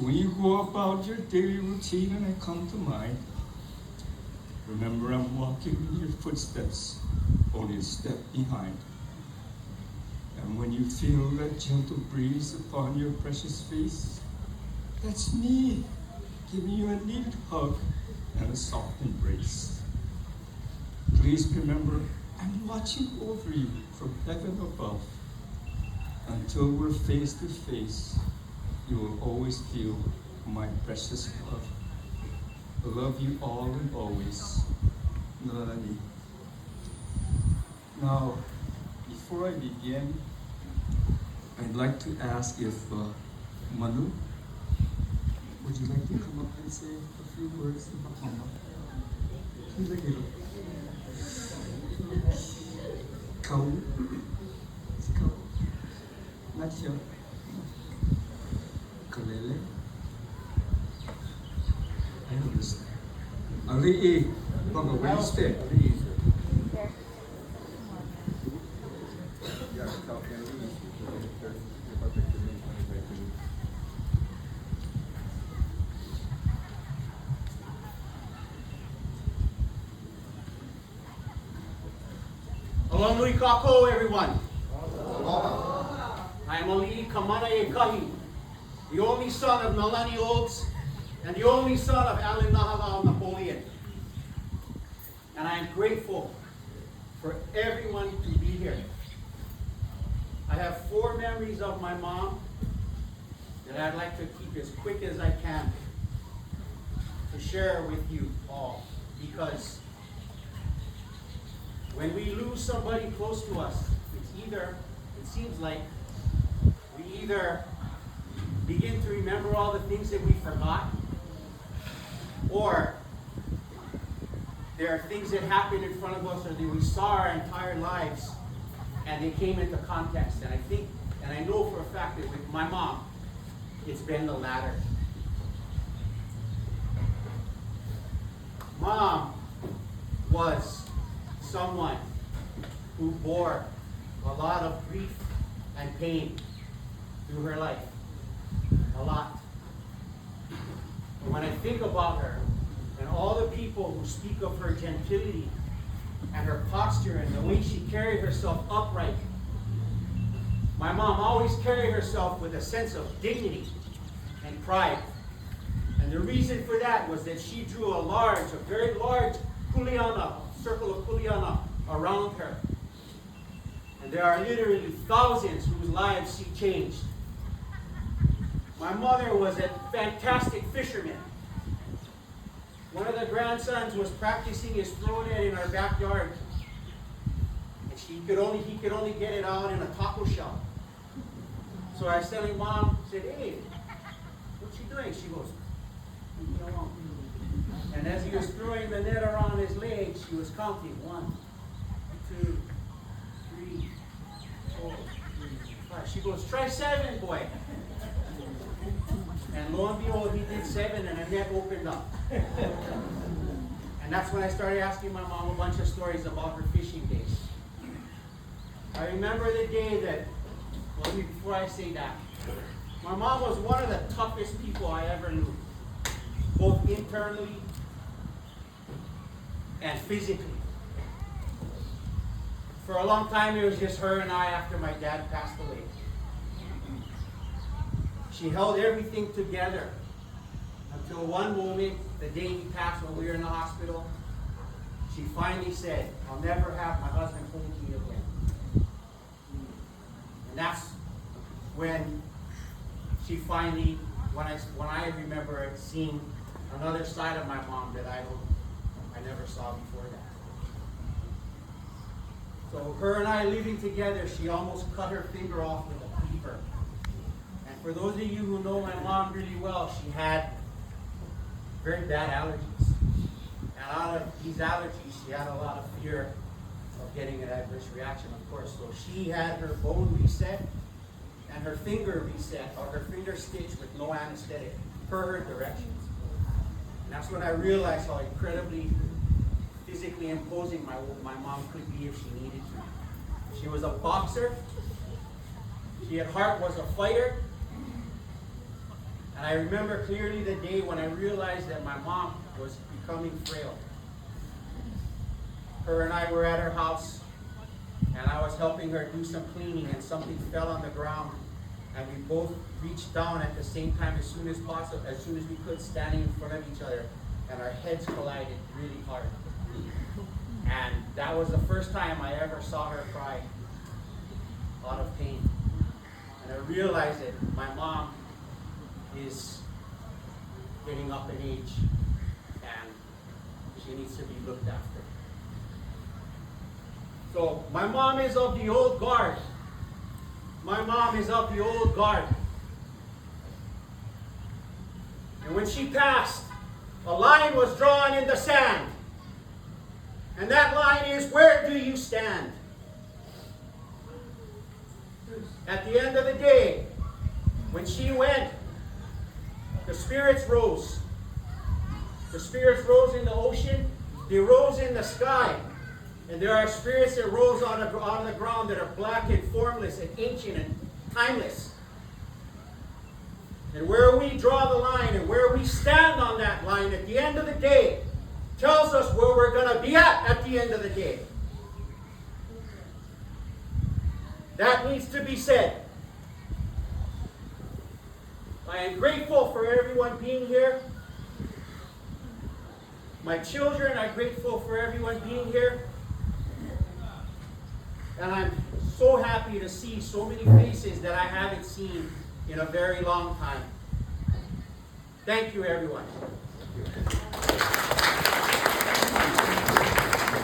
When you go about your daily routine and I come to mind, remember I'm walking in your footsteps, only a step behind. And when you feel that gentle breeze upon your precious face, that's me, giving you a neat hug and a soft embrace. Please remember, I'm watching over you from heaven above. Until we're face to face, you will always feel my precious love. I love you all and always. Nalani. Now, before I begin, I'd like to ask if Manu, would you like to come up and say a few words about Mama? Kau, kau, not here. Kalele. I understand. Ali, Banga, where you stay? Hello, Nui Kako, everyone. I am Ali Kamana Ekahi, the only son of Nalani Oaks and the only son of Alin Nahala Napoleon. And I am grateful for everyone to be here. I have 4 memories of my mom that I'd like to keep as quick as I can to share with you all, because when we lose somebody close to us, it seems like we either begin to remember all the things that we forgot, or there are things that happened in front of us or that we saw our entire lives and they came into context. And I think, and I know for a fact that with my mom, it's been the latter. Mom was someone who bore a lot of grief and pain through her life. A lot. And when I think about her and all the people who speak of her gentility and her posture and the way she carried herself upright, my mom always carried herself with a sense of dignity and pride. And the reason for that was that she drew a very large kuleana, circle of kuleana around her. And there are literally thousands whose lives she changed. My mother was a fantastic fisherman. One of the grandsons was practicing his throw net in our backyard. And he could only get it out in a taco shell. So I was telling Mom, said, hey, what's she doing? She goes, leave me alone. And as he was throwing the net around his legs, she was counting 1, 2, 3, 4, 5. She goes, try 7, boy. And lo and behold, he did 7 and a net opened up. And that's when I started asking my mom a bunch of stories about her fishing days. I remember the day that, well, before I say that, my mom was one of the toughest people I ever knew, both internally and physically. For a long time, it was just her and I after my dad passed away. She held everything together until one moment, the day he passed when we were in the hospital, she finally said, I'll never have my husband hold me again. And that's when she finally, when I remember seeing another side of my mom that I never saw before that. So her and I living together, she almost cut her finger off with a cleaver. And for those of you who know my mom really well, she had very bad allergies. And out of these allergies, she had a lot of fear of getting an adverse reaction, of course. So she had her bone reset and her finger reset, or her finger stitched with no anesthetic, per her directions. And that's when I realized how incredibly physically imposing my mom could be if she needed to. She was a boxer. She at heart was a fighter. And I remember clearly the day when I realized that my mom was becoming frail. Her and I were at her house, and I was helping her do some cleaning, and something fell on the ground. And we both reached down at the same time as soon as possible, as soon as we could, standing in front of each other, and our heads collided really hard. And that was the first time I ever saw her cry out of pain. And I realized that my mom is getting up in age, and she needs to be looked after. So my mom is of the old guard. My mom is of the old guard. And when she passed, a line was drawn in the sand. And that line is, where do you stand? At the end of the day, when she went, the spirits rose. The spirits rose in the ocean. They rose in the sky. And there are spirits that rose on the ground that are black and formless and ancient and timeless. And where we draw the line and where we stand on that line at the end of the day tells us where we're going to be at the end of the day. That needs to be said. I am grateful for everyone being here. My children are grateful for everyone being here. And I'm so happy to see so many faces that I haven't seen in a very long time. Thank you, everyone.